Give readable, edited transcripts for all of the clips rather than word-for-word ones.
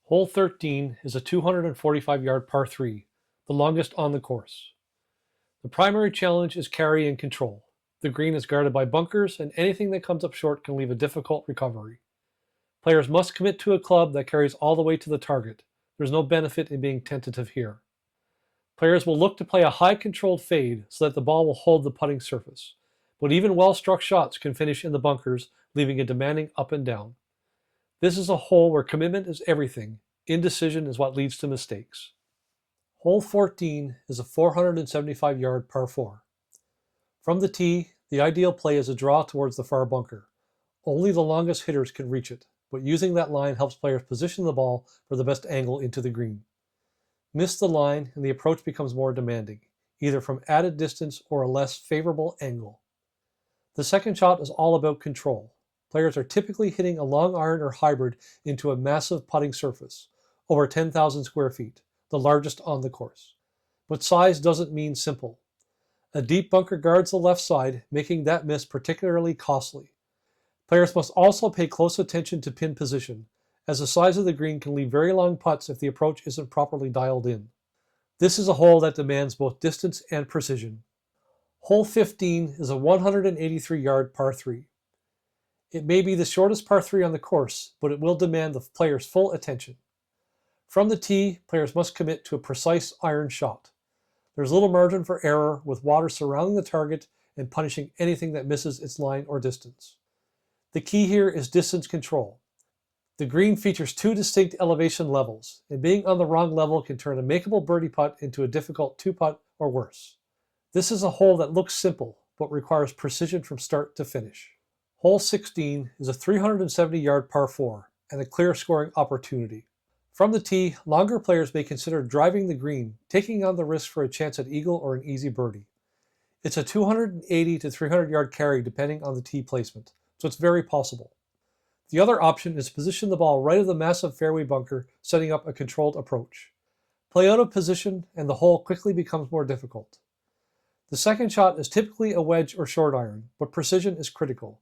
Hole 13 is a 245-yard par 3, the longest on the course. The primary challenge is carry and control. The green is guarded by bunkers, and anything that comes up short can leave a difficult recovery. Players must commit to a club that carries all the way to the target. There's no benefit in being tentative here. Players will look to play a high-controlled fade so that the ball will hold the putting surface, but even well-struck shots can finish in the bunkers, leaving a demanding up and down. This is a hole where commitment is everything. Indecision is what leads to mistakes. Hole 14 is a 475-yard par 4. From the tee, the ideal play is a draw towards the far bunker. Only the longest hitters can reach it, but using that line helps players position the ball for the best angle into the green. Miss the line and the approach becomes more demanding, either from added distance or a less favorable angle. The second shot is all about control. Players are typically hitting a long iron or hybrid into a massive putting surface, over 10,000 square feet, the largest on the course. But size doesn't mean simple. A deep bunker guards the left side, making that miss particularly costly. Players must also pay close attention to pin position, as the size of the green can leave very long putts if the approach isn't properly dialed in. This is a hole that demands both distance and precision. Hole 15 is a 183-yard par 3. It may be the shortest par 3 on the course, but it will demand the player's full attention. From the tee, players must commit to a precise iron shot. There's little margin for error, with water surrounding the target and punishing anything that misses its line or distance. The key here is distance control. The green features two distinct elevation levels, and being on the wrong level can turn a makeable birdie putt into a difficult two-putt or worse. This is a hole that looks simple, but requires precision from start to finish. Hole 16 is a 370-yard par 4 and a clear scoring opportunity. From the tee, longer players may consider driving the green, taking on the risk for a chance at eagle or an easy birdie. It's a 280 to 300-yard carry depending on the tee placement, so it's very possible. The other option is to position the ball right of the massive fairway bunker, setting up a controlled approach. Play out of position and the hole quickly becomes more difficult. The second shot is typically a wedge or short iron, but precision is critical.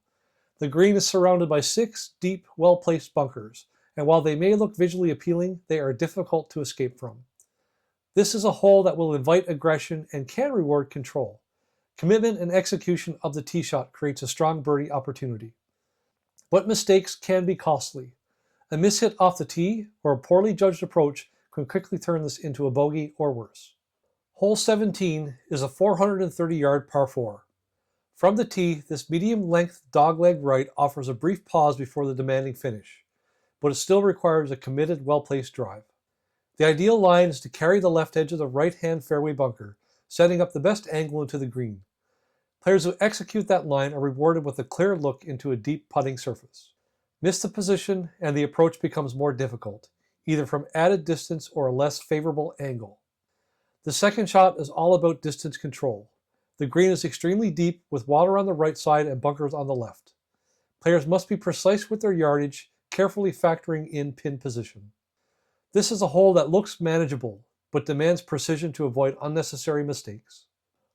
The green is surrounded by 6 deep, well-placed bunkers, and while they may look visually appealing, they are difficult to escape from. This is a hole that will invite aggression and can reward control. Commitment and execution of the tee shot creates a strong birdie opportunity. But mistakes can be costly. A mishit off the tee or a poorly judged approach can quickly turn this into a bogey or worse. Hole 17 is a 430-yard par 4. From the tee, this medium-length dogleg right offers a brief pause before the demanding finish, but it still requires a committed, well-placed drive. The ideal line is to carry the left edge of the right-hand fairway bunker, setting up the best angle into the green. Players who execute that line are rewarded with a clear look into a deep putting surface. Miss the position and the approach becomes more difficult, either from added distance or a less favorable angle. The second shot is all about distance control. The green is extremely deep with water on the right side and bunkers on the left. Players must be precise with their yardage, carefully factoring in pin position. This is a hole that looks manageable, but demands precision to avoid unnecessary mistakes.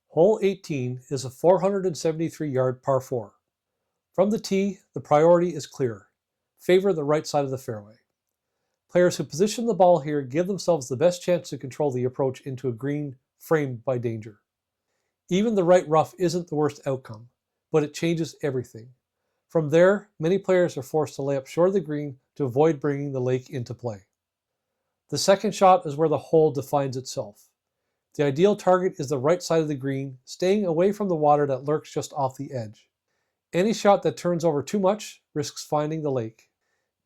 Hole 18 is a 473-yard par 4. From the tee, the priority is clear. Favor the right side of the fairway. Players who position the ball here give themselves the best chance to control the approach into a green framed by danger. Even the right rough isn't the worst outcome, but it changes everything. From there, many players are forced to lay up short of the green to avoid bringing the lake into play. The second shot is where the hole defines itself. The ideal target is the right side of the green, staying away from the water that lurks just off the edge. Any shot that turns over too much risks finding the lake.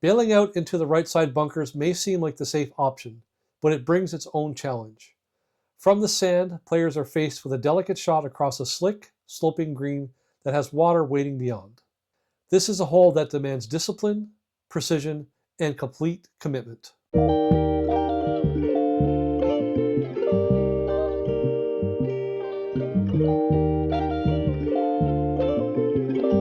Bailing out into the right side bunkers may seem like the safe option, but it brings its own challenge. From the sand, players are faced with a delicate shot across a slick, sloping green that has water waiting beyond. This is a hole that demands discipline, precision, and complete commitment.